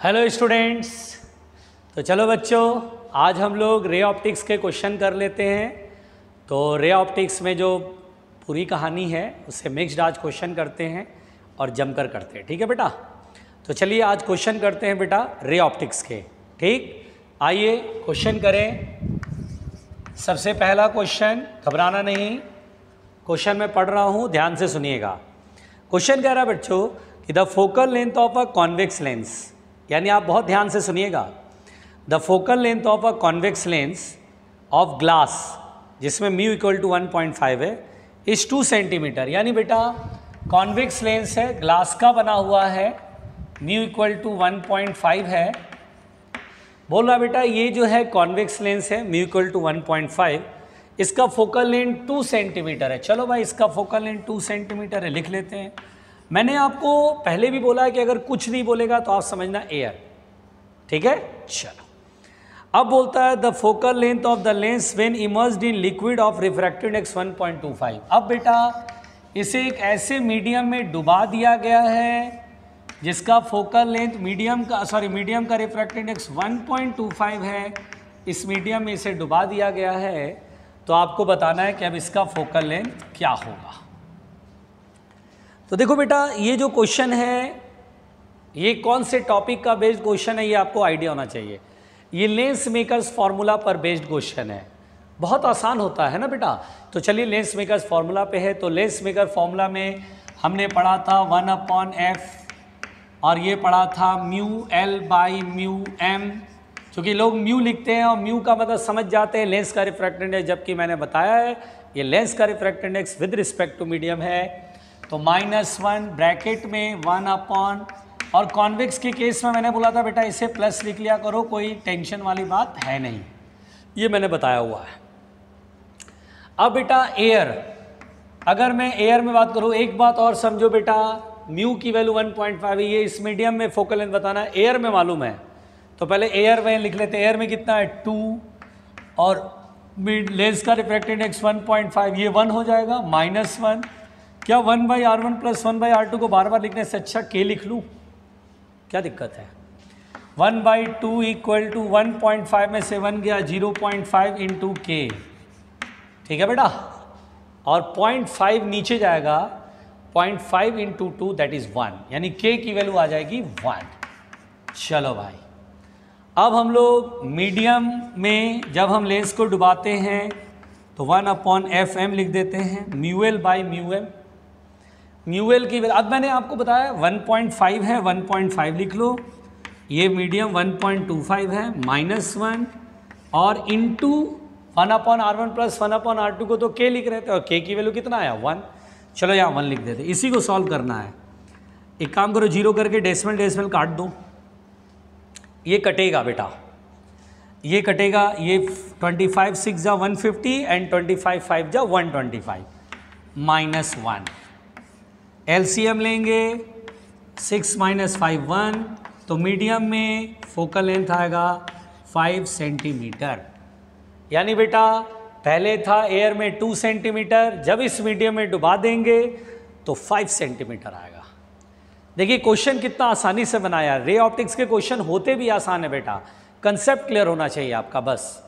Hello students. तो चलो बच्चों, आज हम लोग रे ऑप्टिक्स के क्वेश्चन कर लेते हैं। तो रे ऑप्टिक्स में जो पूरी कहानी है उससे मिक्स्ड आज क्वेश्चन करते हैं और जमकर करते हैं। ठीक है बेटा? तो चलिए आज क्वेश्चन करते हैं बेटा रे ऑप्टिक्स के। ठीक, आइए क्वेश्चन करें। सबसे पहला क्वेश्चन, घबराना नहीं, क्वेश्चन मैं पढ़ रहा हूँ, ध्यान से सुनिएगा। क्वेश्चन कह रहा है बच्चों कि the focal length of a convex lens, यानी आप बहुत ध्यान से सुनिएगा। The focal length of a convex lens of glass, जिसमें म्यू इक्वल टू 1.5 है, इस 2 सेंटीमीटर। यानी बेटा कॉन्वेक्स लेंस है, ग्लास का बना हुआ है, म्यू इक्वल टू 1.5 है। बोल रहा बेटा ये जो है कॉन्वेक्स लेंस है, म्यू इक्वल टू 1.5, इसका फोकल लेंथ 2 सेंटीमीटर है। चलो भाई, इसका फोकल लेंथ 2 सेंटीमीटर है, लिख लेते हैं। मैंने आपको पहले भी बोला है कि अगर कुछ नहीं बोलेगा तो आप समझना एयर। ठीक है, चलो। अब बोलता है the focal length of the lens when immersed in liquid of refractive index 1.25। अब बेटा इसे एक ऐसे मीडियम में डुबा दिया गया है जिसका फोकल लेंथ मीडियम का रिफ्रैक्टिव इंडेक्स 1.25 है। इस मीडियम में इसे डुबा दिया गया है, तो आपको बताना है कि अब इसका फोकल लेंथ क्या होगा। तो देखो बेटा, ये जो क्वेश्चन है ये कौन से टॉपिक का बेस्ड क्वेश्चन है, ये आपको आइडिया होना चाहिए। ये लेंस मेकर्स फार्मूला पर बेस्ड क्वेश्चन है। बहुत आसान होता है ना बेटा। तो चलिए लेंस मेकर्स फार्मूला पे है। तो लेंस मेकर फार्मूला में हमने पढ़ा था 1/f और ये पढ़ा था mu L by mu M. क्योंकि लोग म्यू लिखते हैं और म्यू का मतलब समझ जाते हैं लेंस का रिफ्रैक्टिव इंडेक्स, जबकि मैंने बताया है ये लेंस का refractive index with respect to medium है। तो -1 ब्रैकेट में 1/, और कॉन्वेक्स के केस में मैंने बोला था बेटा इसे प्लस लिख लिया करो, कोई टेंशन वाली बात है नहीं, ये मैंने बताया हुआ है। अब बेटा एयर, अगर मैं एयर में बात करूँ, एक बात और समझो बेटा, म्यू की वैल्यू 1.5 है, ये इस मीडियम में फोकल लेंथ बताना है, एयर में मालूम है। तो पहले एयर में लिख लेते हैं, एयर में कितना है 2, और लेंस का रिफ्रैक्टिव इंडेक्स 1.5, ये 1 हो जाएगा, -1। क्या 1/r1 + 1/r2 को बार बार लिखने से अच्छा k लिख लूँ? क्या दिक्कत है? 1/2 इक्वल टू 1.5 में से 1 गया, 0.5 इंटू k। ठीक है बेटा, और 0.5 नीचे जाएगा, 0.5 इंटू 2 दैट इज 1, यानी k की वैल्यू आ जाएगी 1। चलो भाई, अब हम लोग मीडियम में जब हम लेंस को डुबाते हैं तो 1/fm लिख देते हैं, mu L by mu M. Mu L की, अब मैंने आपको बताया 1.5 है, 1.5 लिख लो, ये मीडियम 1.25 है, -1 और इंटू 1/r1 + 1/r2 को तो k लिख रहे थे, और k की वैल्यू कितना आया 1। चलो यहाँ 1 लिख देते, इसी को सॉल्व करना है। एक काम करो, 0 करके डेसिमल काट दो, ये कटेगा बेटा, ये कटेगा, ये 25 6 जा 150 एंड 25 5 जा 125, -1। LCM लेंगे, 6 - 5 1, तो मीडियम में फोकल लेंथ आएगा 5 सेंटीमीटर। यानी बेटा पहले था एयर में 2 सेंटीमीटर, जब इस मीडियम में डुबा देंगे तो 5 सेंटीमीटर आएगा। देखिए क्वेश्चन कितना आसानी से बनाया। रे ऑप्टिक्स के क्वेश्चन होते भी आसान है बेटा, कंसेप्ट क्लियर होना चाहिए आपका, बस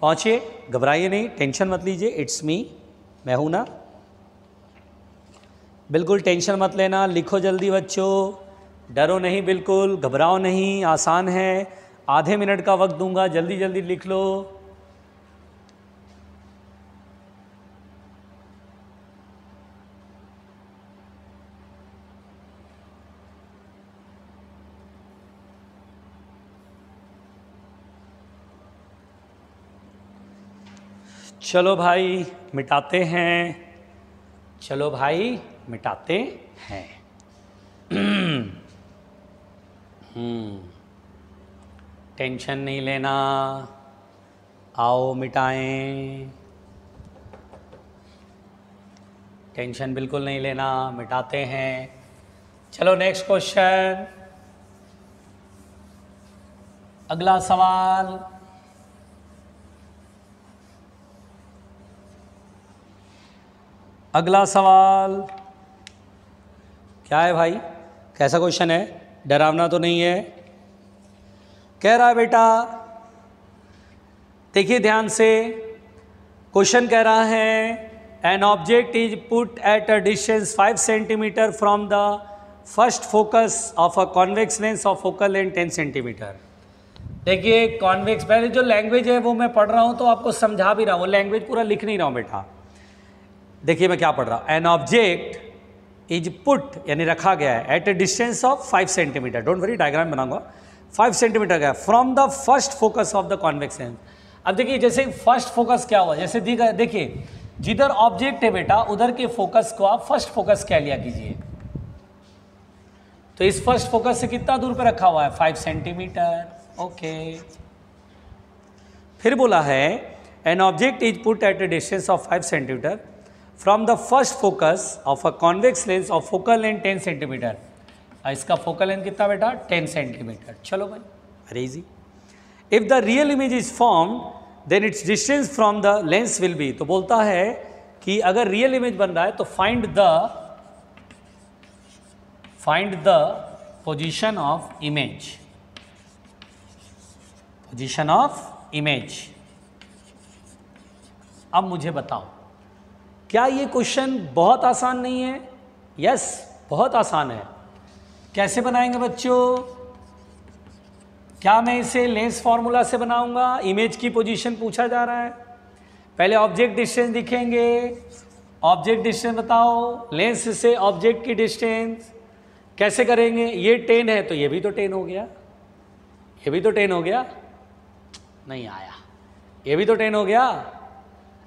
पहुंचिए, घबराइए नहीं, टेंशन मत लीजिए। इट्स मी, मैं हूं ना, बिल्कुल टेंशन मत लेना। लिखो जल्दी बच्चों, डरो नहीं, बिल्कुल घबराओ नहीं, आसान है। आधे मिनट का वक्त दूंगा, जल्दी जल्दी लिख लो। चलो भाई मिटाते हैं, चलो भाई मिटाते हैं। टेंशन नहीं लेना, आओ मिटाएं। टेंशन बिल्कुल नहीं लेना, मिटाते हैं। चलो नेक्स्ट क्वेश्चन, अगला सवाल। अगला सवाल क्या है भाई? कैसा क्वेश्चन है? डरावना तो नहीं है? कह रहा है बेटा, देखिए ध्यान से, क्वेश्चन कह रहा है an object is put at a distance 5 centimetre from the first focus of a convex lens of focal length 10 centimetre. देखिए कॉन्वेक्स, पहले जो लैंग्वेज है वो मैं पढ़ रहा हूँ तो आपको समझा भी रहा हूँ, वो लैंग्वेज पूरा लिख नहीं रहा हूँ बेटा। देखिए मैं क्या पढ़ रहा हूँ, एन ऑब्जेक्ट इज पुट यानी रखा गया है at a distance of 5 centimetre, don't worry diagram बनाऊंगा, 5 सेंटीमीटर का from the first focus of the convex lens. अब देखिए जैसे फर्स्ट फोकस क्या हुआ, जैसे देखिए जिधर ऑब्जेक्ट है बेटा उधर के फोकस को आप फर्स्ट फोकस कह लिया कीजिए। तो इस फर्स्ट फोकस से कितना दूर पे रखा हुआ है, 5 सेंटीमीटर। ओके, फिर बोला है an object is put at a distance of 5 centimetre from the first focus of a convex lens of focal length 10 centimetre. इसका फोकल लेंथ कितना बेटा, 10 सेंटीमीटर। चलो भाई, अरे easy. If the real image is form then its distance from the lens will be, तो बोलता है कि अगर रियल इमेज बन रहा है तो find the position of image, position of image. अब मुझे बताओ, क्या ये क्वेश्चन बहुत आसान नहीं है? यस, बहुत आसान है। कैसे बनाएंगे बच्चों? क्या मैं इसे लेंस फॉर्मूला से बनाऊंगा? इमेज की पोजीशन पूछा जा रहा है। पहले ऑब्जेक्ट डिस्टेंस दिखेंगे, ऑब्जेक्ट डिस्टेंस बताओ, लेंस से ऑब्जेक्ट की डिस्टेंस कैसे करेंगे? ये 10 है तो ये भी तो 10 हो गया, ये भी तो 10 हो गया, नहीं आया, ये भी तो 10 हो गया।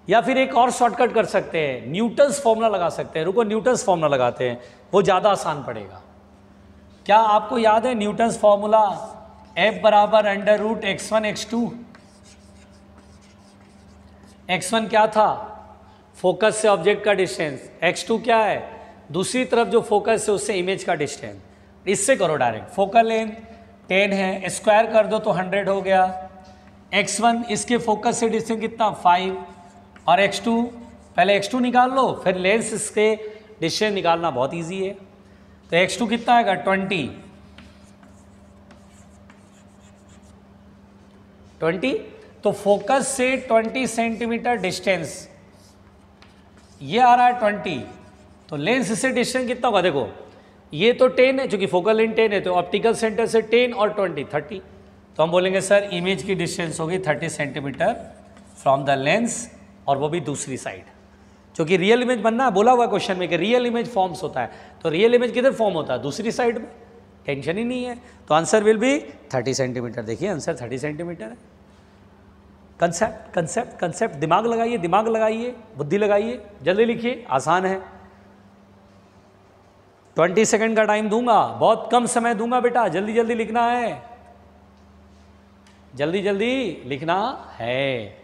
या फिर एक और शॉर्टकट कर सकते हैं, न्यूटन्स फॉर्मूला लगा सकते हैं। रुको, न्यूटन्स फॉर्मूला लगाते हैं, वो ज़्यादा आसान पड़ेगा। क्या आपको याद है न्यूटन्स फॉर्मूला? F बराबर under root x1 x2। x1 क्या था, फोकस से ऑब्जेक्ट का डिस्टेंस, x2 क्या है, दूसरी तरफ जो फोकस है उससे इमेज का डिस्टेंस। इससे करो डायरेक्ट, फोकल लेंथ 10 है, स्क्वायर कर दो तो 100 हो गया। x1 इसके फोकस से डिस्टेंस कितना, 5, और x2, पहले x2 निकाल लो, फिर लेंस इसके डिस्टेंस निकालना बहुत इजी है। तो x2 कितना आएगा, 20। तो फोकस से 20 सेंटीमीटर डिस्टेंस, ये आ रहा है 20, तो लेंस से डिस्टेंस कितना होगा? देखो ये तो 10 है, क्योंकि फोकल लेंथ 10 है, तो ऑप्टिकल सेंटर से 10 और 20 30। तो हम बोलेंगे सर इमेज की डिस्टेंस होगी 30 सेंटीमीटर फ्रॉम द लेंस, और वो भी दूसरी साइड, क्योंकि रियल इमेज बनना है। बोला हुआ क्वेश्चन में कि रियल इमेज फॉर्म्स होता है, तो रियल इमेज किधर फॉर्म होता है, दूसरी साइड में, टेंशन ही नहीं है। तो आंसर विल बी 30 सेंटीमीटर। देखिए आंसर 30 सेंटीमीटर है। कंसेप्ट कंसेप्ट कंसेप्ट, दिमाग लगाइए, दिमाग लगाइए, बुद्धि लगाइए, जल्दी लिखिए, आसान है। 20 सेकंड का टाइम दूंगा, बहुत कम समय दूंगा बेटा, जल्दी जल्दी लिखना है, जल्दी जल्दी लिखना है।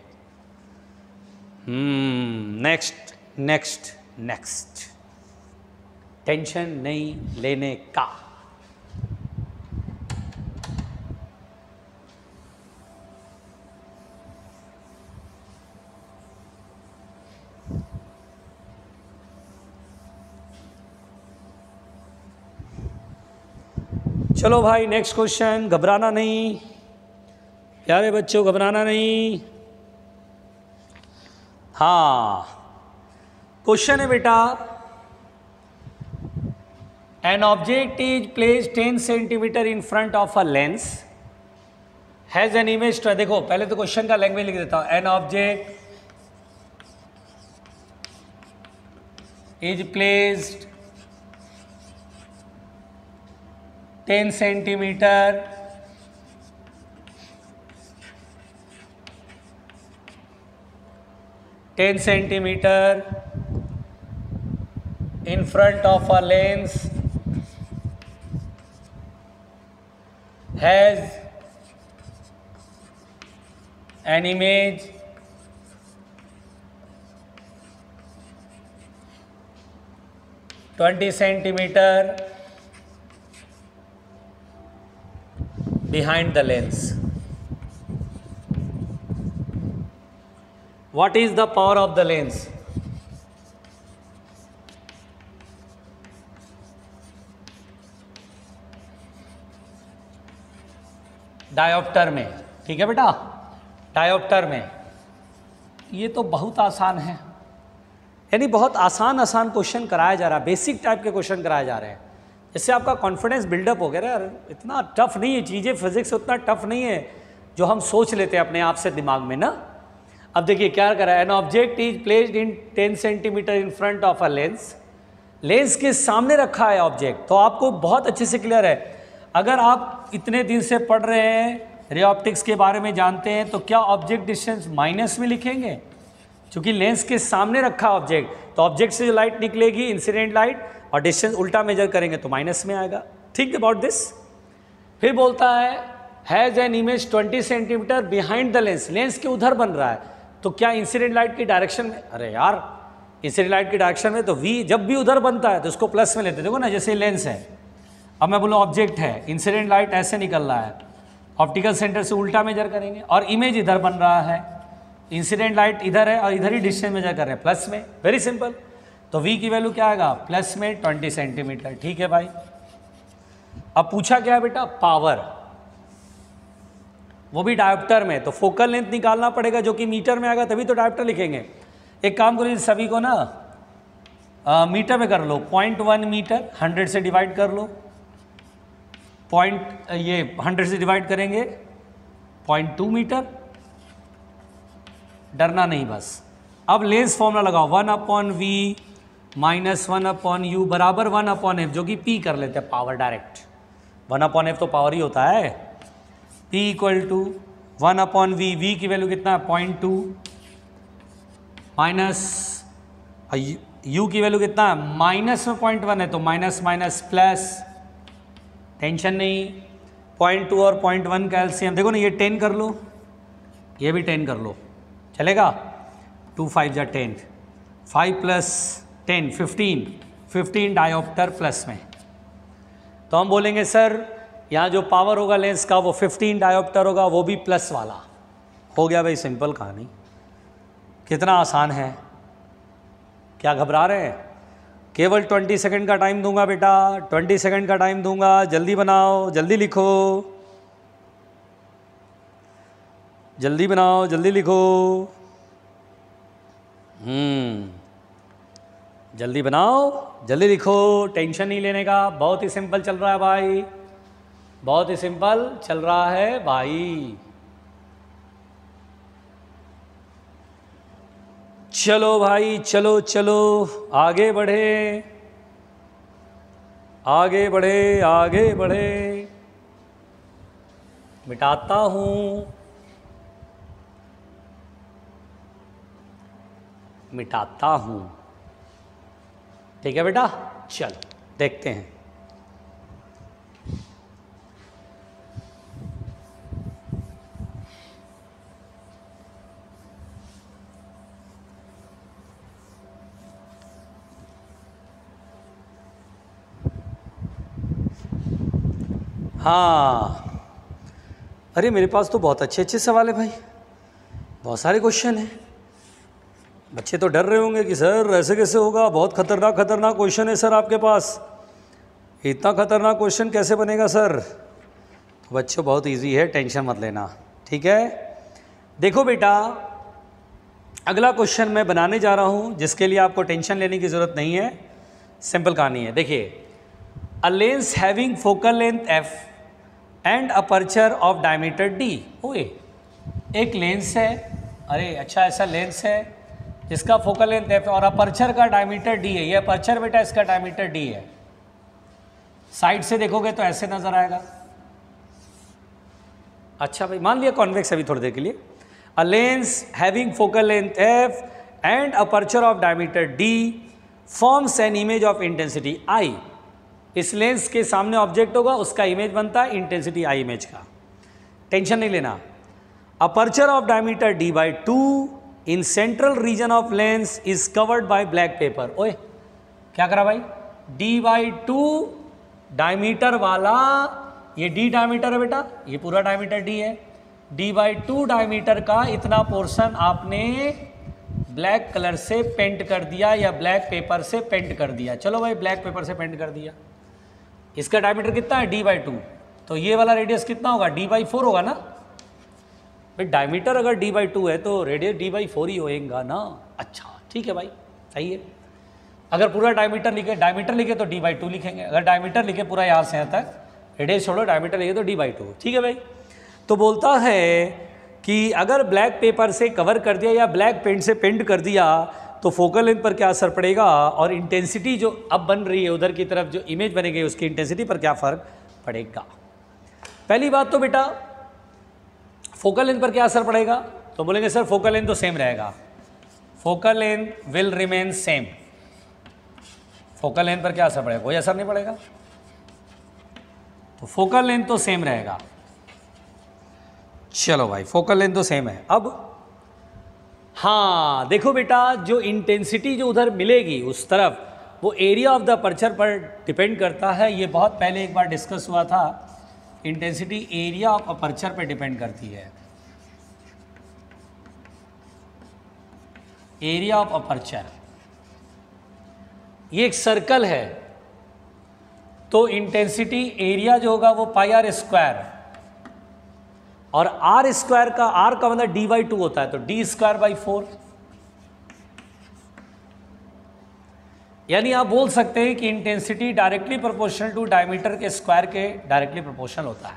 नेक्स्ट नेक्स्ट नेक्स्ट, टेंशन नहीं लेने का। चलो भाई नेक्स्ट क्वेश्चन, घबराना नहीं प्यारे बच्चों, घबराना नहीं। हाँ, क्वेश्चन है बेटा, N object is placed 10 centimetre in front of a lens, has an image. देखो पहले तो क्वेश्चन का लैंग्वेज लिख देता हूं, N object is placed 10 centimetre in front of a lens, has an image (20 centimeter) behind the lens. What is the power of the lens? Dioptre में, ठीक है बेटा, डायोप्टर में। ये तो बहुत आसान है, यानी बहुत आसान आसान क्वेश्चन कराया जा रहा है, बेसिक टाइप के क्वेश्चन कराए जा रहे हैं, जिससे आपका कॉन्फिडेंस बिल्डअप हो गया ना यार। इतना टफ नहीं है चीज़ें, फिजिक्स उतना टफ नहीं है जो हम सोच लेते हैं अपने आप से दिमाग में ना। अब देखिए क्या करा है, an object is placed in 10 centimetre in front of a lens, lens के सामने रखा है ऑब्जेक्ट। तो आपको बहुत अच्छे से क्लियर है, अगर आप इतने दिन से पढ़ रहे हैं, रे ऑप्टिक्स के बारे में जानते हैं, तो क्या ऑब्जेक्ट डिस्टेंस माइनस में लिखेंगे, क्योंकि लेंस के सामने रखा ऑब्जेक्ट, तो ऑब्जेक्ट से जो लाइट निकलेगी इंसिडेंट लाइट, और डिस्टेंस उल्टा मेजर करेंगे तो माइनस में आएगा। Think about this. फिर बोलता है has an image 20 centimetre behind the lens, lens के उधर बन रहा है, तो क्या इंसिडेंट लाइट की डायरेक्शन में, अरे यार इंसिडेंट लाइट की डायरेक्शन में तो वी जब भी उधर बनता है तो उसको प्लस में लेते, देखो ना, जैसे लेंस है, अब मैं बोलूँ ऑब्जेक्ट है, इंसिडेंट लाइट ऐसे निकल रहा है, ऑप्टिकल सेंटर से उल्टा मेजर करेंगे, और इमेज इधर बन रहा है, इंसिडेंट लाइट इधर है और इधर ही डिस्टेंस मेजर कर रहे हैं प्लस में, वेरी सिंपल। तो v की वैल्यू क्या आएगा, प्लस में 20 सेंटीमीटर, ठीक है भाई। अब पूछा क्या है बेटा, पावर, वो भी डायोप्टर में, तो फोकल लेंथ निकालना पड़ेगा जो कि मीटर में आएगा, तभी तो डायोप्टर लिखेंगे। एक काम करो सभी को ना मीटर में कर लो, 0.1 मीटर 100 से डिवाइड कर लो, ये 100 से डिवाइड करेंगे 0.2 मीटर, डरना नहीं बस। अब लेंस फॉर्मूला लगाओ, 1/v माइनस 1/u बराबर 1/f, जो कि p कर लेते हैं पावर डायरेक्ट, 1/f तो पावर ही होता है। p equal to 1/v, v की वैल्यू कितना है 0.2, माइनस u की वैल्यू कितना है, माइनस में 0.1 है तो माइनस माइनस प्लस, टेंशन नहीं, 0.2 और 0.1 का एलसीएम देखो ना, ये 10 कर लो, ये भी 10 कर लो, चलेगा, 2 5 जा 10, 5 प्लस 10 15 डायोप्टर प्लस में। तो हम बोलेंगे सर यहाँ जो पावर होगा लेंस का वो 15 डायोप्टर होगा, वो भी प्लस वाला। हो गया भाई, सिंपल कहानी, कितना आसान है, क्या घबरा रहे हैं। केवल 20 सेकंड का टाइम दूंगा बेटा, 20 सेकंड का टाइम दूंगा, जल्दी बनाओ, जल्दी लिखो, जल्दी बनाओ, जल्दी लिखो, जल्दी बनाओ, जल्दी लिखो, टेंशन नहीं लेने का, बहुत ही सिंपल चल रहा है भाई, बहुत ही सिंपल चल रहा है भाई। चलो भाई, चलो चलो आगे बढ़े, आगे बढ़े, आगे बढ़े, मिटाता हूं, मिटाता हूं, ठीक है बेटा। चल देखते हैं, हाँ, अरे मेरे पास तो बहुत अच्छे अच्छे सवाल है भाई, बहुत सारे क्वेश्चन हैं। बच्चे तो डर रहे होंगे कि सर ऐसे कैसे होगा, बहुत खतरनाक खतरनाक क्वेश्चन है सर आपके पास, इतना खतरनाक क्वेश्चन कैसे बनेगा सर। तो बच्चों बहुत इजी है, टेंशन मत लेना, ठीक है। देखो बेटा, अगला क्वेश्चन मैं बनाने जा रहा हूँ जिसके लिए आपको टेंशन लेने की ज़रूरत नहीं है, सिंपल कहानी है। देखिए, a lens having focal length f and aperture of diameter d। ओए, एक लेंस है, अरे अच्छा ऐसा लेंस है जिसका फोकल लेंथ f और अपर्चर का डायमीटर d है। ये अपर्चर बेटा, इसका डायमीटर d है। साइड से देखोगे तो ऐसे नजर आएगा। अच्छा भाई, मान लिया कॉन्वेक्स अभी थोड़ी देर के लिए। A lens having focal length f and aperture of diameter d forms an image of intensity I। इस लेंस के सामने ऑब्जेक्ट होगा, उसका इमेज बनता है इंटेंसिटी I इमेज का, टेंशन नहीं लेना। Aperture of diameter d/2 in central region of lens is covered by black pepper. ओए क्या करा भाई, d/2 डायमीटर वाला, ये d डायमीटर है बेटा, ये पूरा डायमीटर d है, d/2 डायमीटर का इतना पोर्शन आपने ब्लैक कलर से पेंट कर दिया या ब्लैक पेपर से पेंट कर दिया। चलो भाई, ब्लैक पेपर से पेंट कर दिया। इसका डायमीटर कितना है, d/2, तो ये वाला रेडियस कितना होगा, d/4 होगा ना भाई। डायमीटर अगर d/2 है तो रेडियस d/4 ही होएगा ना। अच्छा ठीक है भाई, सही है। अगर पूरा डायमीटर लिखे तो d/2 लिखेंगे। अगर डायमीटर लिखे पूरा यहाँ से यहाँ तक, रेडियस छोड़ो, डायमीटर लिखे तो d/2। ठीक है भाई। तो बोलता है कि अगर ब्लैक पेपर से कवर कर दिया या ब्लैक पेंट से पेंट कर दिया तो फोकल लेंथ पर क्या असर पड़ेगा, और इंटेंसिटी जो अब बन रही है उधर की तरफ जो इमेज बनेगी उसकी इंटेंसिटी पर क्या फ़र्क पड़ेगा। पहली बात तो बेटा फोकल लेंथ पर क्या असर पड़ेगा, तो बोलेंगे सर फोकल लेंथ तो सेम रहेगा। Focal length will remain same. Focal length पर क्या असर पड़ेगा, कोई असर नहीं पड़ेगा। तो फोकल लेंथ तो सेम रहेगा। चलो भाई, फोकल लेंथ तो सेम है। अब हाँ देखो बेटा, जो इंटेंसिटी जो उधर मिलेगी उस तरफ, वो एरिया ऑफ द अपर्चर पर डिपेंड करता है। ये बहुत पहले एक बार डिस्कस हुआ था। इंटेंसिटी एरिया ऑफ अपर्चर पर डिपेंड करती है। एरिया ऑफ अपर्चर, ये एक सर्कल है तो इंटेंसिटी एरिया जो होगा वो πr², और r² का, r का मतलब d/2 होता है, तो d²/4। यानी आप बोल सकते हैं कि intensity directly proportional to diameter के स्क्वायर के डायरेक्टली प्रोपोर्शनल होता है।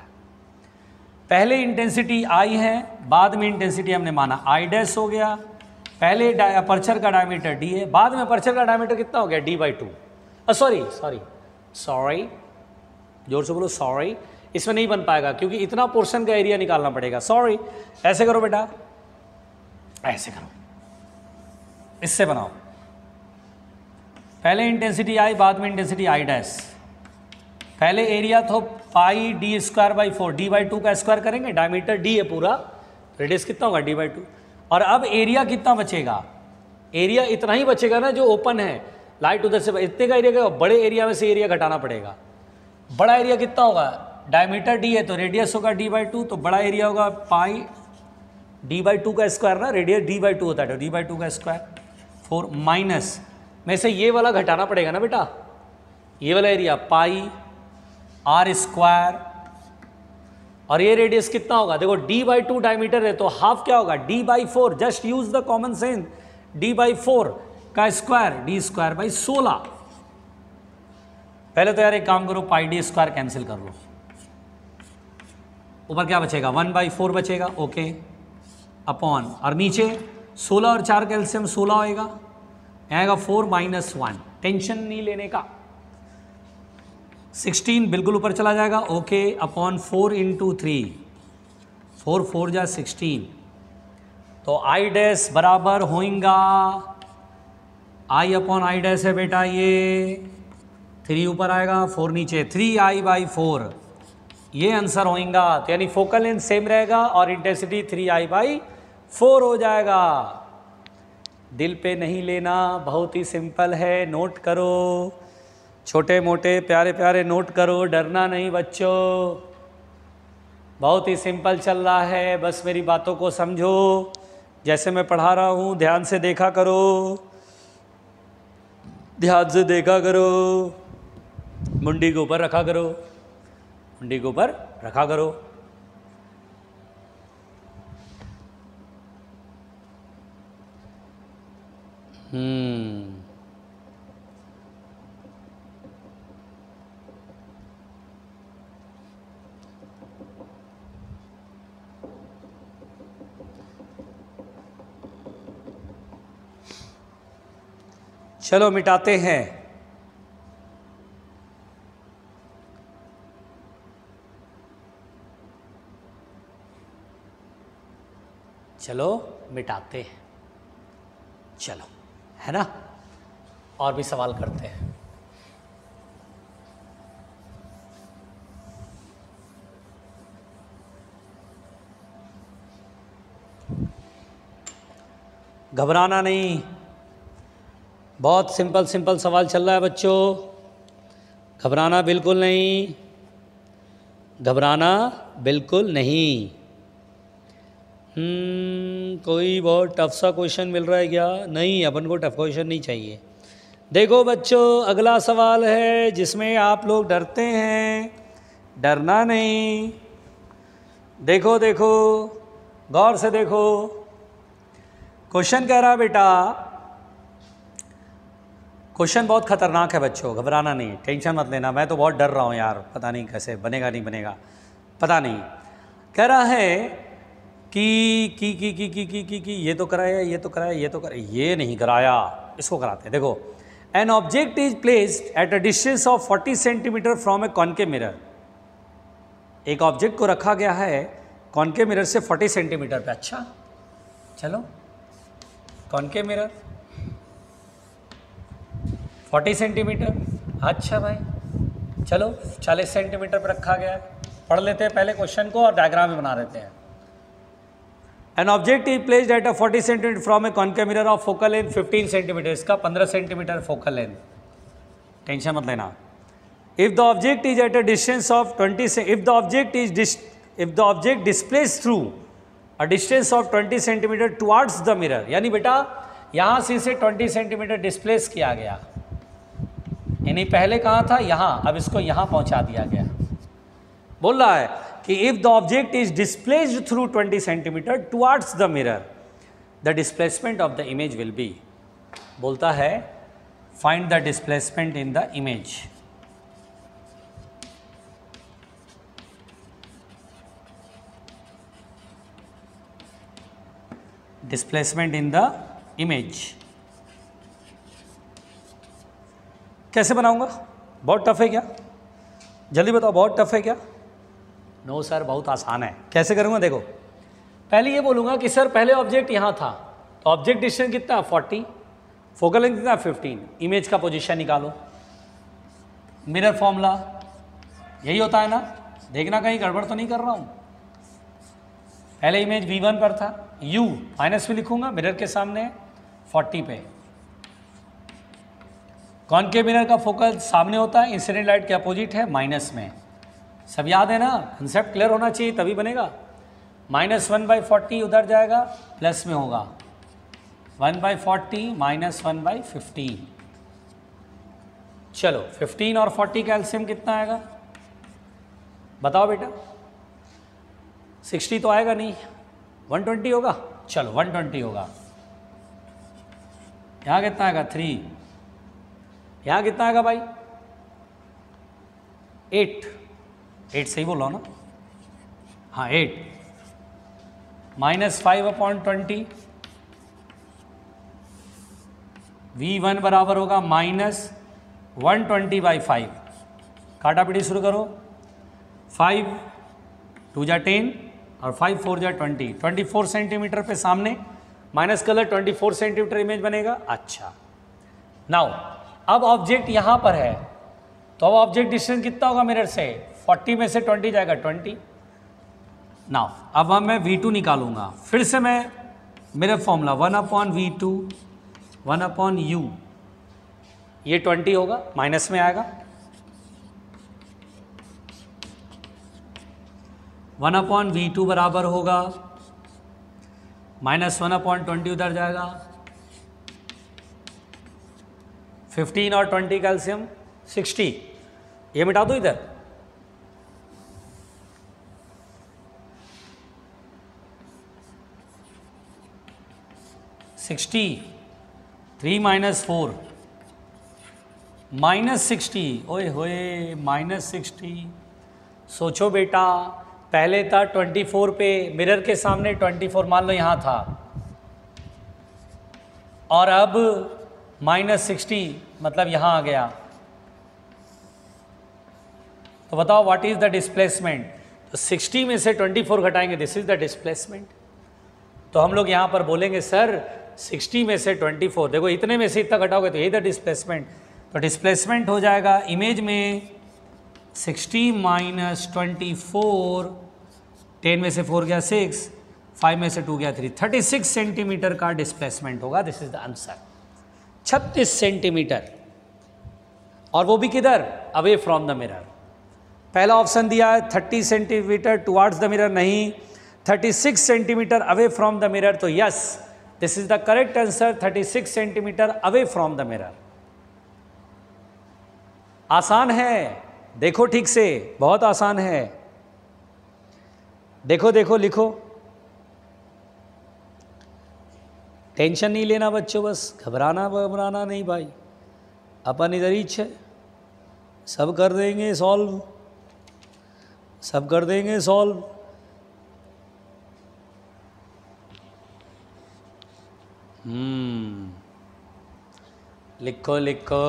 पहले इंटेंसिटी I है, बाद में इंटेंसिटी हमने माना I' हो गया। पहले अपर्चर का डायमीटर d है, बाद में अपर्चर का डायमीटर कितना हो गया, d/2। सॉरी, जोर से बोलो सॉरी। इसमें नहीं बन पाएगा क्योंकि इतना पोर्शन का एरिया निकालना पड़ेगा। सॉरी, ऐसे करो बेटा, ऐसे करो, इससे बनाओ। पहले इंटेंसिटी I, बाद में इंटेंसिटी I'। पहले एरिया तो πd²/4, d/2 का स्क्वायर करेंगे, डायमीटर d है पूरा, रेडियस कितना होगा, d/2। और अब एरिया कितना बचेगा, एरिया इतना ही बचेगा ना जो ओपन है। लाइट उधर से इतने का एरिया, बड़े एरिया में से एरिया घटाना पड़ेगा। बड़ा एरिया कितना होगा, डायमीटर d है तो रेडियस होगा d/2, तो बड़ा एरिया होगा पाई d/2 का स्क्वायर ना, रेडियस d/2 होता है तो d/2 का स्क्वायर 4 माइनस में से ये वाला घटाना पड़ेगा ना बेटा, ये वाला एरिया πr², और ये रेडियस कितना होगा, देखो d/2 डायमीटर है तो हाफ क्या होगा, d/4। Just use the common sense, d/4 का स्क्वायर d²/16। पहले तो यार एक काम करो, πd² कैंसिल कर लो, ऊपर क्या बचेगा, 1/4 बचेगा, ओके, अपॉन, और नीचे 16 और 4 का एलसीएम 16 होएगा, आएगा 4 - 1। टेंशन नहीं लेने का, 16 बिल्कुल ऊपर चला जाएगा, ओके, अपॉन 4 × 3, 4 × 4 = 16। तो I' बराबर होएगा, I/I' है बेटा, ये 3 ऊपर आएगा, 4 नीचे, 3I/4, ये आंसर होएगा। तो यानी फोकल लेंथ सेम रहेगा और इंटेंसिटी 3I/4 हो जाएगा। दिल पे नहीं लेना, बहुत ही सिंपल है, नोट करो, छोटे मोटे प्यारे प्यारे नोट करो, डरना नहीं बच्चों, बहुत ही सिंपल चल रहा है। बस मेरी बातों को समझो, जैसे मैं पढ़ा रहा हूँ ध्यान से देखा करो, ध्यान से देखा करो, मुंडी के ऊपर रखा करो, मुंडी के ऊपर रखा करो। चलो मिटाते हैं। चलो मिटाते हैं, चलो, है ना, और भी सवाल करते हैं। घबराना नहीं, बहुत सिंपल सिंपल सवाल चल रहा है बच्चों, घबराना बिल्कुल नहीं, घबराना बिल्कुल नहीं। कोई बहुत टफ सा क्वेश्चन मिल रहा है क्या? नहीं, अपन को टफ क्वेश्चन नहीं चाहिए। देखो बच्चों, अगला सवाल है जिसमें आप लोग डरते हैं डरना नहीं। देखो देखो, गौर से देखो, क्वेश्चन कह रहा है बेटा, क्वेश्चन बहुत खतरनाक है बच्चों, घबराना नहीं, टेंशन मत लेना। मैं तो बहुत डर रहा हूँ यार, पता नहीं कैसे बनेगा नहीं बनेगा, पता नहीं। कह रहा है कि ये तो कराया, ये तो कराया, ये तो कराया, ये नहीं कराया, इसको कराते हैं। देखो, N object is placed at a distance of 40 centimetre from A concave mirror. एक ऑब्जेक्ट को रखा गया है कॉनकेव मिरर से 40 सेंटीमीटर पे। अच्छा चलो, कॉनकेव मिरर 40 सेंटीमीटर, अच्छा भाई चलो 40 सेंटीमीटर पर रखा गया है। पढ़ लेते हैं पहले क्वेश्चन को और डायग्राम भी बना लेते हैं। N object is placed at a 40 centimetre from A concave mirror of focal length 15 centimetre. इसका 15 सेंटीमीटर फोकल लेंथ, टेंशन मत लेना। If the object is at a distance of 20 if the object displace through a distance of 20 centimetre towards the mirror, यानी बेटा यहाँ से इसे 20 centimetre displace किया गया, यानी पहले कहाँ था, यहाँ, अब इसको यहाँ पहुँचा दिया गया। बोल रहा है कि if the object is displaced through 20 centimetre towards the mirror, the displacement of the image will be. बोलता है find the displacement in the image. Displacement in the image कैसे बनाऊंगा? बहुत टफ है क्या? जल्दी बताओ, बहुत टफ है क्या? नो सर, बहुत आसान है। कैसे करूंगा? देखो, पहले ये बोलूंगा कि सर पहले ऑब्जेक्ट यहाँ था, तो ऑब्जेक्ट डिस्टेंस कितना 40, फोकल लेंथ कितना 15, इमेज का पोजीशन निकालो। मिरर फॉर्मूला यही होता है ना, देखना कहीं गड़बड़ तो नहीं कर रहा हूँ। पहले इमेज V1 पर था, U माइनस में लिखूंगा, मिरर के सामने 40 पे। कॉनकेव मिरर का फोकल सामने होता है, इंसिडेंट लाइट के अपोजिट है, माइनस में। सब याद है ना, कंसेप्ट क्लियर होना चाहिए तभी बनेगा। -1/40 उधर जाएगा, प्लस में होगा 1/40 -1/15। चलो 15 और 40 का एलसीएम कितना आएगा बताओ बेटा? 60 तो आएगा नहीं, 120 होगा। चलो 120 होगा। यहाँ कितना आएगा 3, यहाँ कितना आएगा भाई 8 सही बोलो ना, हाँ 8 -5/20 V1 बराबर होगा -120/5। काटा पीटी शुरू करो, 5 2 जा 10 और 5 4 जा 20, 24 सेंटीमीटर पे सामने, माइनस कलर 24 सेंटीमीटर इमेज बनेगा। अच्छा, नाउ अब ऑब्जेक्ट यहाँ पर है, तो अब ऑब्जेक्ट डिस्टेंस कितना होगा मिरर से? 40 में से 20 जाएगा 20। नाउ अब मैं V2 निकालूंगा, फिर से मैं मिरर फॉर्मूला 1/V2 1/U, ये 20 होगा, माइनस में आएगा, 1/V2 बराबर होगा -1/20 उधर जाएगा, 15 और 20 का एलसीएम 60, ये मिटा दो इधर, -3 -4 -60, ओए होए -60। सोचो बेटा, पहले था 24 पे, मिरर के सामने 24 मान लो यहाँ था, और अब -60 मतलब यहाँ आ गया। तो बताओ व्हाट इज द डिस्प्लेसमेंट? तो 60 में से 24 घटाएंगे, दिस इज द डिस्प्लेसमेंट। तो हम लोग यहाँ पर बोलेंगे सर 60 में से 24, देखो इतने में से इतना घटाओगे तो यही द डिस्प्लेसमेंट। तो डिस्प्लेसमेंट हो जाएगा इमेज में 60 - 24, 10 में से 4 गया 6, 5 में से 2 गया 3, 36 सेंटीमीटर का डिस्प्लेसमेंट होगा। This is the answer, 36 centimetre, और वो भी किधर? Away from the mirror. पहला ऑप्शन दिया है 30 सेंटीमीटर टुवर्ड्स द मिरर, नहीं 36 centimetre away from the mirror. तो yes, this is the correct answer, 36 centimetre away from the mirror. आसान है, देखो ठीक से, बहुत आसान है। देखो देखो लिखो, टेंशन नहीं लेना बच्चों, बस घबराना नहीं भाई, अपन इधर ही है, सब कर देंगे सॉल्व, सब कर देंगे सॉल्व। लिखो लिखो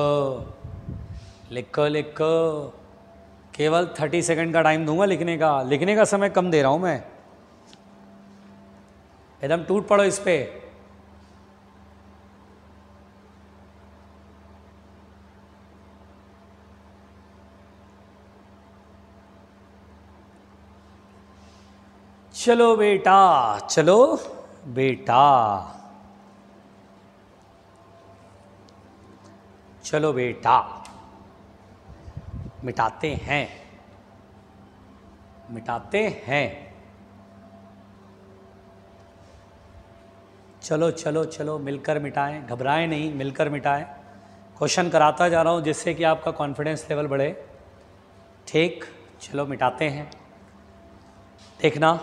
लिखो लिखो, केवल 30 सेकंड का टाइम दूंगा लिखने का, लिखने का समय कम दे रहा हूं मैं, एकदम टूट पड़ो इस पे। चलो बेटा, चलो बेटा, चलो बेटा, मिटाते हैं, मिटाते हैं। चलो चलो चलो, मिलकर मिटाएं, घबराएं नहीं, मिलकर मिटाएं। क्वेश्चन कराता जा रहा हूं जिससे कि आपका कॉन्फिडेंस लेवल बढ़े। ठीक, चलो मिटाते हैं, देखना।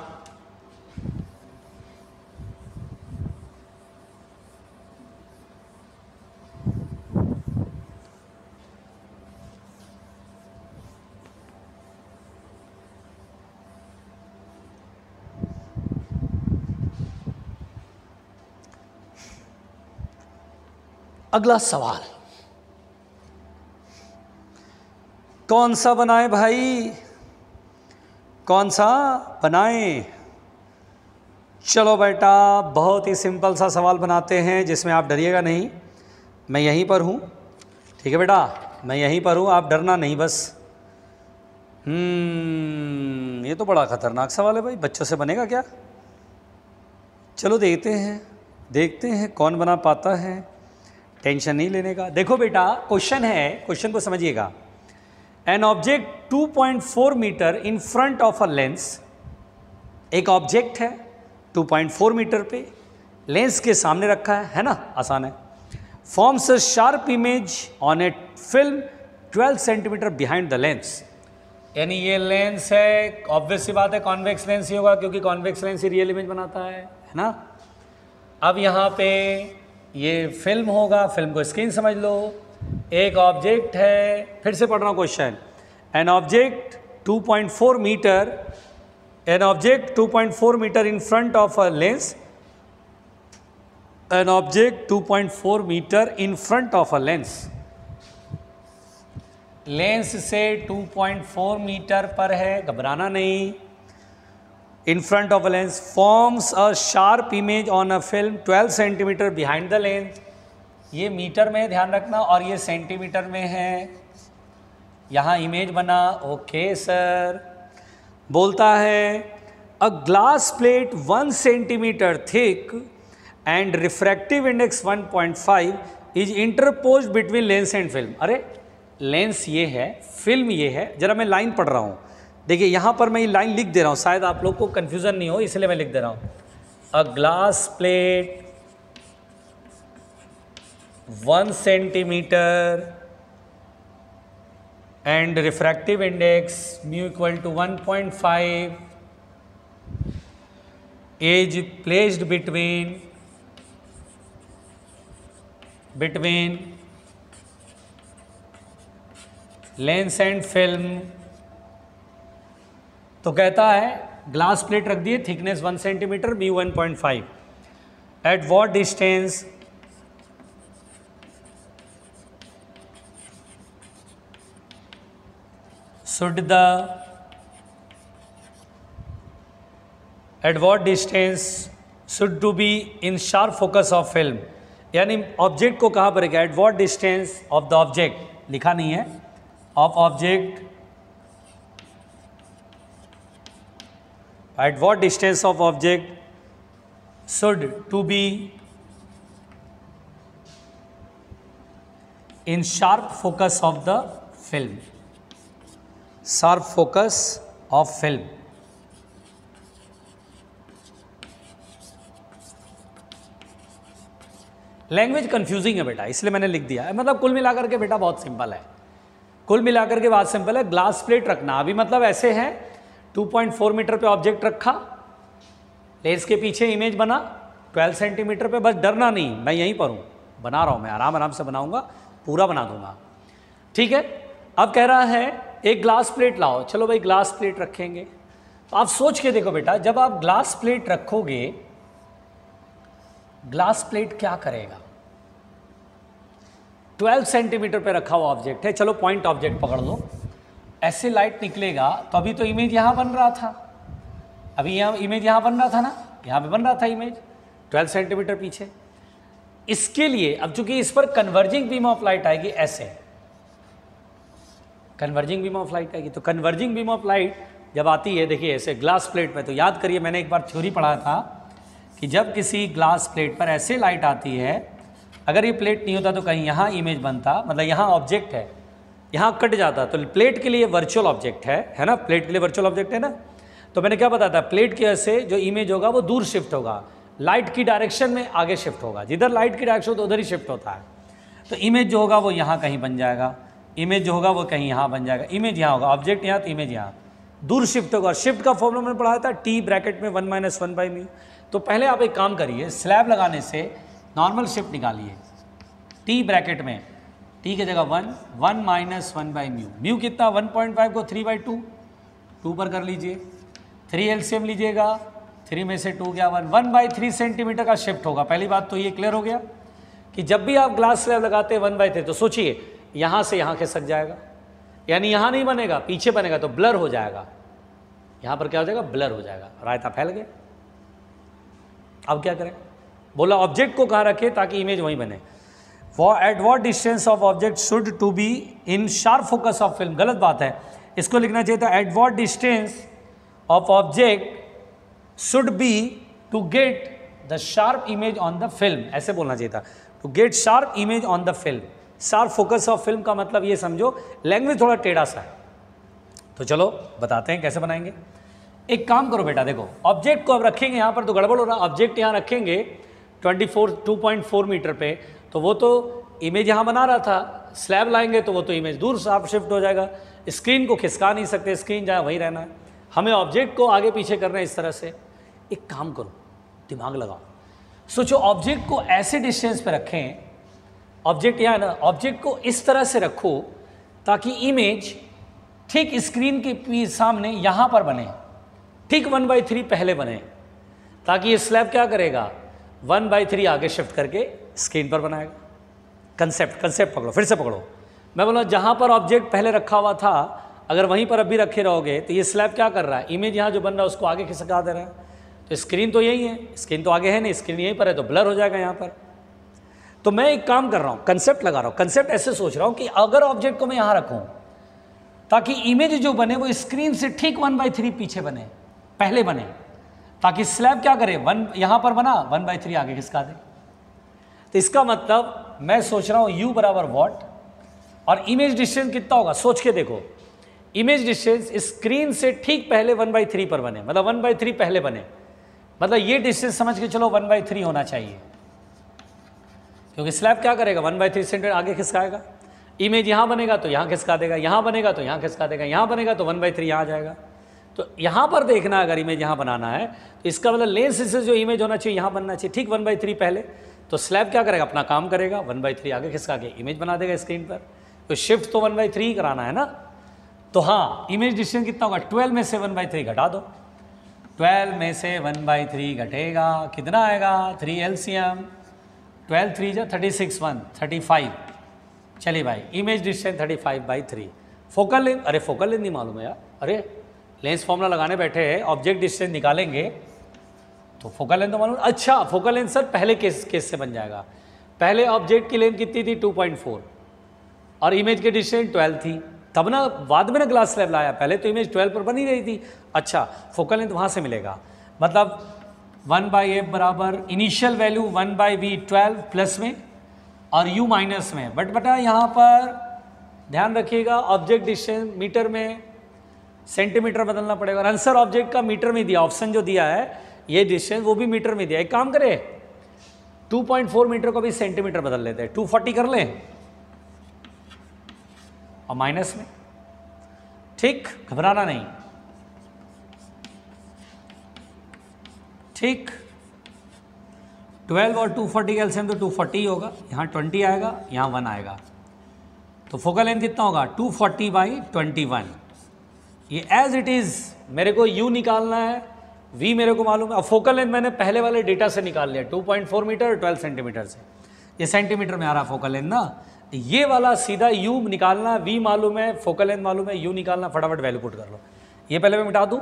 अगला सवाल, कौन सा बनाए भाई, कौन सा बनाएं? चलो बेटा, बहुत ही सिंपल सा सवाल बनाते हैं जिसमें आप डरिएगा नहीं, मैं यहीं पर हूँ, ठीक है बेटा, मैं यहीं पर हूँ, आप डरना नहीं बस। ये तो बड़ा खतरनाक सवाल है भाई, बच्चों से बनेगा क्या? चलो देखते हैं, देखते हैं कौन बना पाता है, टेंशन नहीं लेने का। देखो बेटा, क्वेश्चन है, क्वेश्चन को समझिएगा। An object 2.4 metre in front of a lens, एक ऑब्जेक्ट है 2.4 मीटर पे लेंस के सामने रखा है ना, आसान है। Forms a sharp image on A film 12 centimetre behind the lens, यानी ये लेंस है, ऑब्वियस सी बात है कॉन्वेक्स लेंस ही होगा क्योंकि कॉन्वेक्स लेंस ही रियल इमेज बनाता है ना। अब यहाँ पे ये फिल्म होगा, फिल्म को स्क्रीन समझ लो, एक ऑब्जेक्ट है, फिर से पढ़ रहा हूँ question. An object 2.4 metre, an object 2.4 metre in front of a lens, an object 2.4 metre in front of a lens, lens से 2.4 मीटर पर है, घबराना नहीं। In front of a lens, forms a sharp image on a film 12 centimetre behind the lens, ये metre में ध्यान रखना और ये सेंटीमीटर में है, यहाँ इमेज बना, ओके सर। बोलता है a glass plate 1 centimetre thick and refractive index 1.5 is interpose between lens and film. अरे लेंस ये है, फिल्म ये है, जरा मैं लाइन पढ़ रहा हूँ, देखिए यहाँ पर मैं ये लाइन लिख दे रहा हूँ, शायद आप लोग को कन्फ्यूज़न नहीं हो इसलिए मैं लिख दे रहा हूँ। A glass plate 1 centimetre and refractive index mu equal to 1.5 is placed between lens and film। तो कहता है ग्लास प्लेट रख दिए, thickness 1 centimetre, mu 1.5, eight what distance should the, at what distance should to be in sharp focus of film, यानी object को कहाँ पर रखा, at what distance of the object, लिखा नहीं है, of object, at what distance of object should to be in sharp focus of the film, sharp focus of film. Language confusing है बेटा, इसलिए मैंने लिख दिया है, मतलब कुल मिलाकर के बेटा बहुत सिंपल है, कुल मिलाकर के बात सिंपल है, ग्लास प्लेट रखना। अभी मतलब ऐसे है 2.4 मीटर पे ऑब्जेक्ट रखा, लेंस के पीछे इमेज बना 12 सेंटीमीटर पे, बस डरना नहीं, मैं यहीं पर हूँ, बना रहा हूँ, मैं आराम आराम से बनाऊंगा, पूरा बना दूंगा, ठीक है। अब कह रहा है एक ग्लास प्लेट लाओ, चलो भाई ग्लास प्लेट रखेंगे। तो आप सोच के देखो बेटा, जब आप ग्लास प्लेट रखोगे, ग्लास प्लेट क्या करेगा? 12 सेंटीमीटर पे रखा हुआ ऑब्जेक्ट है, चलो पॉइंट ऑब्जेक्ट पकड़ लो, ऐसे लाइट निकलेगा तो अभी तो इमेज यहाँ बन रहा था, अभी यहाँ इमेज यहाँ बन रहा था ना, यहाँ पे बन रहा था इमेज 12 सेंटीमीटर पीछे। इसके लिए अब चूंकि इस पर कन्वर्जिंग बीम ऑफ लाइट आएगी, ऐसे कन्वर्जिंग बीम ऑफ लाइट आएगी, तो कन्वर्जिंग बीम ऑफ लाइट जब आती है, देखिए ऐसे ग्लास प्लेट में, तो याद करिए मैंने एक बार थ्योरी पढ़ा था कि जब किसी ग्लास प्लेट पर ऐसे लाइट आती है, अगर ये प्लेट नहीं होता तो कहीं यहाँ इमेज बनता, मतलब यहाँ ऑब्जेक्ट है, यहाँ कट जाता, तो प्लेट के लिए वर्चुअल ऑब्जेक्ट है ना, प्लेट के लिए वर्चुअल ऑब्जेक्ट है ना। तो मैंने क्या बताया था, प्लेट की वजह से जो इमेज होगा वो दूर शिफ्ट होगा, लाइट की डायरेक्शन में आगे शिफ्ट होगा, जिधर लाइट की डायरेक्शन तो उधर ही शिफ्ट होता है। तो इमेज जो होगा वो यहाँ कहीं बन जाएगा, इमेज जो होगा वो कहीं यहाँ बन जाएगा, इमेज यहाँ होगा, ऑब्जेक्ट यहाँ तो इमेज यहाँ, दूर शिफ्ट होगा। शिफ्ट का फॉर्मूला मैंने पढ़ाया था, टी ब्रैकेट में 1 - 1/μ। तो पहले आप एक काम करिए, स्लैब लगाने से नॉर्मल शिफ्ट निकालिए, टी ब्रैकेट में टी की जगह 1 - 1/μ, म्यू कितना 1.5 को 3/2, 2 पर कर लीजिए, 3 एलसीएम लीजिएगा, 3 में से 2 गया 1/3 सेंटीमीटर का शिफ्ट होगा। पहली बात तो ये क्लियर हो गया कि जब भी आप ग्लास स्लैब लगाते हैं 1/3, तो सोचिए यहाँ से यहाँ खिसक जाएगा, यानी यहाँ नहीं बनेगा, पीछे बनेगा, तो ब्लर हो जाएगा, यहाँ पर क्या हो जाएगा, ब्लर हो जाएगा, रायता फैल गया। अब क्या करें, बोला ऑब्जेक्ट को कहाँ रखें ताकि इमेज वहीं बने। At what distance of object should to be in sharp focus of film, गलत बात है, इसको लिखना चाहिए था at what distance of object should be to get the sharp image on the film, ऐसे बोलना चाहिए था, to get sharp image on the film. Sharp focus of film का मतलब ये समझो, लैंग्वेज थोड़ा टेढ़ा सा है, तो चलो बताते हैं कैसे बनाएंगे। एक काम करो बेटा, देखो ऑब्जेक्ट को अब रखेंगे यहाँ पर, तो गड़बड़ हो रहा, ऑब्जेक्ट यहाँ रखेंगे 2.4 मीटर पे, तो वो तो इमेज यहाँ बना रहा था, स्लैब लाएंगे तो वो तो इमेज दूर साफ शिफ्ट हो जाएगा, स्क्रीन को खिसका नहीं सकते, स्क्रीन जहाँ वहीं रहना है, हमें ऑब्जेक्ट को आगे पीछे करना है इस तरह से। एक काम करो, दिमाग लगाओ, सोचो ऑब्जेक्ट को ऐसे डिस्टेंस पे रखें, ऑब्जेक्ट यहाँ ना, ऑब्जेक्ट को इस तरह से रखो ताकि इमेज ठीक स्क्रीन के सामने यहाँ पर बने, ठीक 1/3 पहले बने, ताकि ये स्लैब क्या करेगा 1/3 आगे शिफ्ट करके स्क्रीन पर बनाएगा। कंसेप्ट पकड़ो, फिर से पकड़ो, मैं बोला जहाँ पर ऑब्जेक्ट पहले रखा हुआ था अगर वहीं पर अभी रखे रहोगे तो ये स्लैब क्या कर रहा है, इमेज यहाँ जो बन रहा है उसको आगे खिसका दे रहा है, तो स्क्रीन तो यही है, स्क्रीन तो आगे है नहीं, स्क्रीन यहीं पर है, तो ब्लर हो जाएगा यहाँ पर। तो मैं एक काम कर रहा हूँ, कंसेप्ट लगा रहा हूँ, कंसेप्ट ऐसे सोच रहा हूँ कि अगर ऑब्जेक्ट को मैं यहाँ रखूँ ताकि इमेज जो बने वो स्क्रीन से ठीक 1/3 पीछे बने, पहले बने, ताकि स्लैब क्या करे, 1 यहाँ पर बना 1/3 आगे खिसका दे। तो इसका मतलब मैं सोच रहा हूँ u बराबर वॉट, और इमेज डिस्टेंस कितना होगा, सोच के देखो, इमेज डिस्टेंस स्क्रीन से ठीक पहले 1/3 पर बने, मतलब 1/3 पहले बने, मतलब ये डिस्टेंस समझ के चलो 1/3 होना चाहिए, क्योंकि स्लैब क्या करेगा 1/3 सेंटीमीटर आगे खिसकाएगा, इमेज यहाँ बनेगा तो यहाँ खिसका देगा, यहाँ बनेगा तो यहाँ खिसका देगा, यहाँ बनेगा तो 1/3 यहाँ आ जाएगा। तो यहाँ पर देखना, अगर इमेज यहाँ बनाना है तो इसका मतलब लेंस से जो इमेज होना चाहिए यहाँ बनना चाहिए ठीक 1/3 पहले, तो स्लैब क्या करेगा, अपना काम करेगा, 1/3 आगे खिसका के इमेज बना देगा स्क्रीन पर। तो शिफ्ट तो 1/3 कराना है ना, तो हाँ इमेज डिस्टेंस कितना होगा, 12 में से 1/3 घटा दो, 12 में से 1/3 घटेगा, कितना आएगा 3 एलसीएम, 12 3 जा 36 1 35। चलिए भाई, इमेज डिस्टेंस 35/3। फोकल लेंथ, अरे फोकल लेंथ नहीं मालूम है यार, अरे लेंस फॉर्मूला लगाने बैठे हैं, ऑब्जेक्ट डिस्टेंस निकालेंगे तो फोकल लेंथ तो मालूम, अच्छा फोकल लेंथ सर पहले केस से बन जाएगा, पहले ऑब्जेक्ट की लेंथ कितनी थी 2.4 और इमेज की डिस्टेंस 12 थी, तब ना बाद में ना ग्लास स्लैब लाया, पहले तो इमेज 12 पर बनी रही थी। अच्छा फोकल लेंथ वहाँ से मिलेगा, मतलब 1/f बराबर इनिशियल वैल्यू 1/v 12 प्लस में और u माइनस में, बट बेटा यहाँ पर ध्यान रखिएगा ऑब्जेक्ट डिस्टेंस मीटर में सेंटीमीटर बदलना पड़ेगा, और आंसर ऑब्जेक्ट का मीटर में दिया, ऑप्शन जो दिया है ये डिस्टेंस वो भी मीटर में दिया। एक काम करें 2.4 मीटर को भी सेंटीमीटर बदल लेते हैं, 240 कर लें, और माइनस में, ठीक, घबराना नहीं, ठीक। 12 और 240 का एलसीएम तो 240 होगा, यहाँ 20 आएगा, यहाँ 1 आएगा, तो फोकल लेंथ कितना होगा 240/21। ये एज इट इज़ मेरे को U निकालना है, V मेरे को मालूम है। अब फोकल लेंथ मैंने पहले वाले डेटा से निकाल लिया 2.4 मीटर 12 सेंटीमीटर से, ये सेंटीमीटर में आ रहा फोकल लेंथ ना, ये वाला सीधा U निकालना, V मालूम है, फोकल लेंथ मालूम है, U निकालना, फटाफट वैल्यू पुट कर लो। ये पहले मैं मिटा दूँ,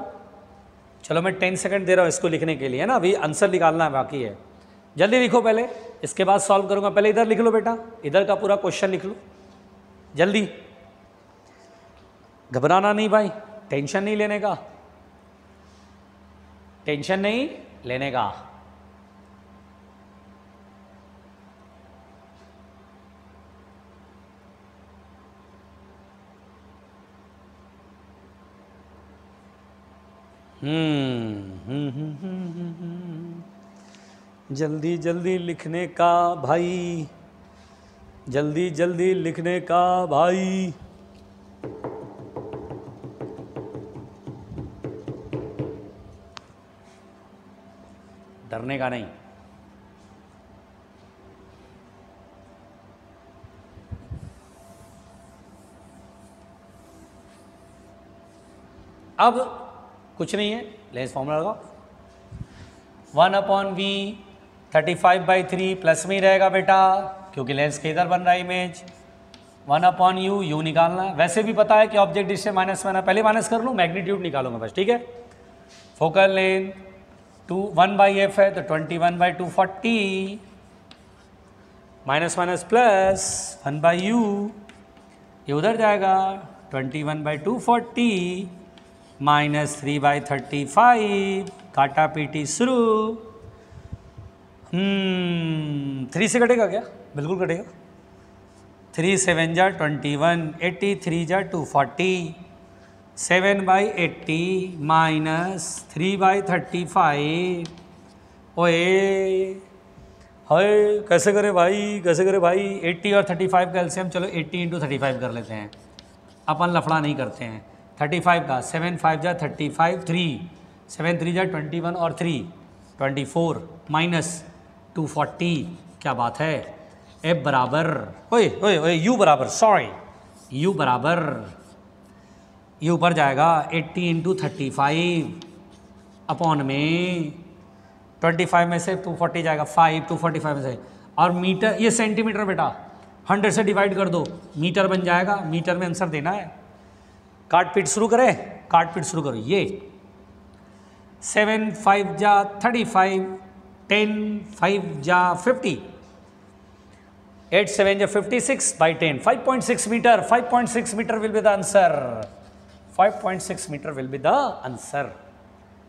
चलो मैं 10 सेकंड दे रहा हूँ इसको लिखने के लिए, है ना, अभी आंसर निकालना बाकी है, जल्दी लिखो पहले, इसके बाद सॉल्व करूँगा। पहले इधर लिख लो बेटा, इधर का पूरा क्वेश्चन लिख लो जल्दी, घबराना नहीं भाई, टेंशन नहीं लेने का, टेंशन नहीं लेने का। जल्दी जल्दी लिखने का भाई, जल्दी जल्दी लिखने का भाई। डरने का नहीं। अब कुछ नहीं है, लेंस फॉर्मूला लगाओ, 1/V 35/3 प्लस में ही रहेगा बेटा, क्योंकि लेंस के इधर बन रहा है इमेज, 1/U, U निकालना है। वैसे भी पता है कि ऑब्जेक्ट डिस्टेंस माइनस में, पहले माइनस कर लूँ, मैग्नीट्यूड निकालूंगा बस, ठीक है। फोकल लेंथ 1/F है तो 21/240 माइनस माइनस प्लस 1/U, ये उधर जाएगा 21/240 माइनस 3/35, काटा पीटी शुरू। 3 से कटेगा क्या? बिल्कुल कटेगा। 3 7 जा 21, 83 जा 240, 7/80 माइनस 3/35। ओए हाय, कैसे करे भाई, कैसे करे भाई। 80 और 35 का एलसीएम, चलो 80 × 35 कर लेते हैं, अपन लफड़ा नहीं करते हैं। 35 का 7 5 जा 35, 3 7 3 जा 21 और 3 24 माइनस 240। क्या बात है। F बराबर, ओए ओए ओए, U बराबर, सॉरी, U बराबर, ये ऊपर जाएगा 80 × 35 अपॉन में 25 में से 240 जाएगा 5, 245 में से, और मीटर, ये सेंटीमीटर बेटा 100 से डिवाइड कर दो, मीटर बन जाएगा। मीटर में आंसर देना है। काट पीट शुरू करें, काट पीट शुरू करो। ये 7 5 जा 35, 10 5 जा 50, 8 7 जा 56/10, 5.6 metre, 5.6 metre will be the answer, 5.6 metre will be the answer.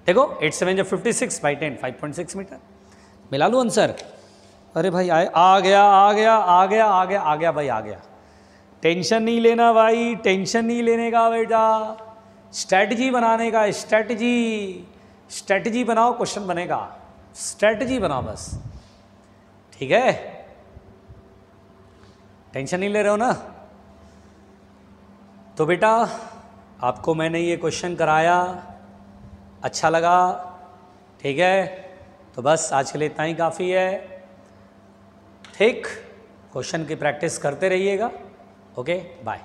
देखो 8 7 जा 56/10, 5.6 मीटर। मिला लूँ आंसर? अरे भाई आ गया आ गया आ गया आ गया आ गया भाई, आ गया। टेंशन नहीं लेना भाई, टेंशन नहीं लेने का बेटा, स्ट्रैटेजी बनाने का, स्ट्रैटेजी, स्ट्रैटेजी बनाओ, क्वेश्चन बनेगा। स्ट्रैटेजी बनाओ बस, ठीक है। टेंशन नहीं ले रहे हो ना? तो बेटा आपको मैंने ये क्वेश्चन कराया, अच्छा लगा, ठीक है। तो बस आज के लिए इतना ही काफ़ी है, ठीक। क्वेश्चन की प्रैक्टिस करते रहिएगा। Okay, bye.